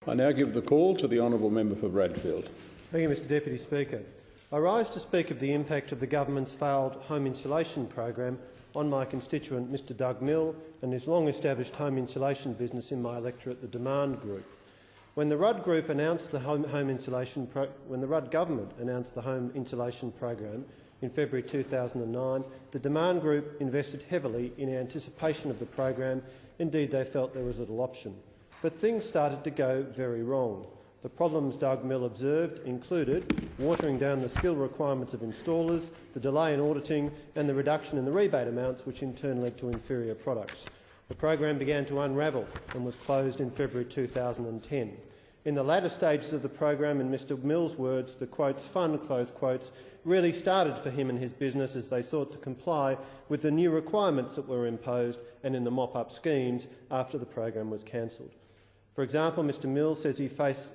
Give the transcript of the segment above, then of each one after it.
I now give the call to the honourable member for Bradfield. Thank you, Mr Deputy Speaker. I rise to speak of the impact of the government's failed home insulation program on my constituent Mr Doug Mill and his long-established home insulation business in my electorate, the Demand Group. When the Rudd Group announced the Rudd government announced the home insulation program in February 2009, the Demand Group invested heavily in anticipation of the program. Indeed, they felt there was little option. But things started to go very wrong. The problems Doug Mill observed included watering down the skill requirements of installers, the delay in auditing and the reduction in the rebate amounts, which in turn led to inferior products. The program began to unravel and was closed in February 2010. In the latter stages of the program, in Mr Mill's words, the quotes fun, close quotes, really started for him and his business as they sought to comply with the new requirements that were imposed and in the mop-up schemes after the program was cancelled. For example, Mr Mill says he faced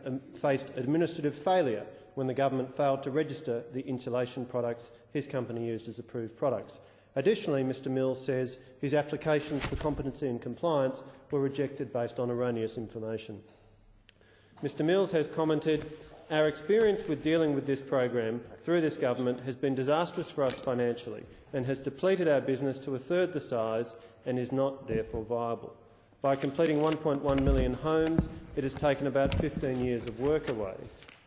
administrative failure when the government failed to register the insulation products his company used as approved products. Additionally, Mr Mill says his applications for competency and compliance were rejected based on erroneous information. Mr Mills has commented, "Our experience with dealing with this program through this government has been disastrous for us financially and has depleted our business to a third the size and is not therefore viable. By completing 1.1 million homes, it has taken about 15 years of work away.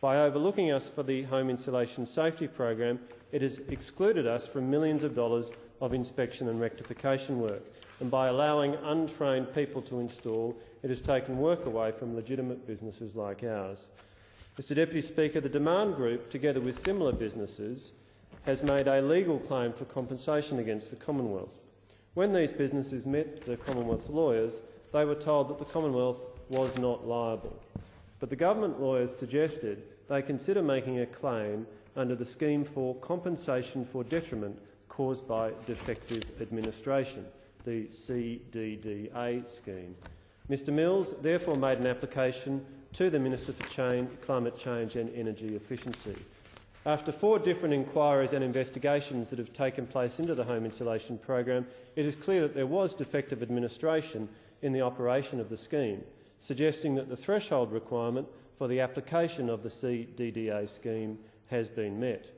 By overlooking us for the home insulation safety program, it has excluded us from millions of dollars of inspection and rectification work. And by allowing untrained people to install, it has taken work away from legitimate businesses like ours." Mr Deputy Speaker, the Demand Group, together with similar businesses, has made a legal claim for compensation against the Commonwealth. When these businesses met the Commonwealth lawyers, they were told that the Commonwealth was not liable. But the government lawyers suggested they consider making a claim under the Scheme for Compensation for Detriment Caused by Defective Administration, the CDDA scheme. Mr Mills therefore made an application to the Minister for Climate Change and Energy Efficiency. After 4 different inquiries and investigations that have taken place into the home insulation program, it is clear that there was defective administration in the operation of the scheme, suggesting that the threshold requirement for the application of the CDDA scheme has been met.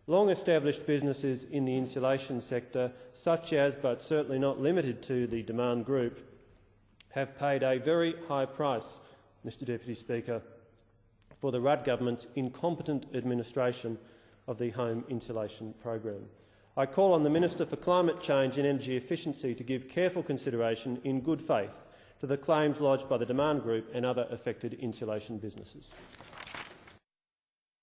Long-established businesses in the insulation sector, such as, but certainly not limited to, the Demand Group, have paid a very high price, Mr Deputy Speaker, for the Rudd government's incompetent administration of the home insulation program. I call on the Minister for Climate Change and Energy Efficiency to give careful consideration in good faith to the claims lodged by the Demand Group and other affected insulation businesses.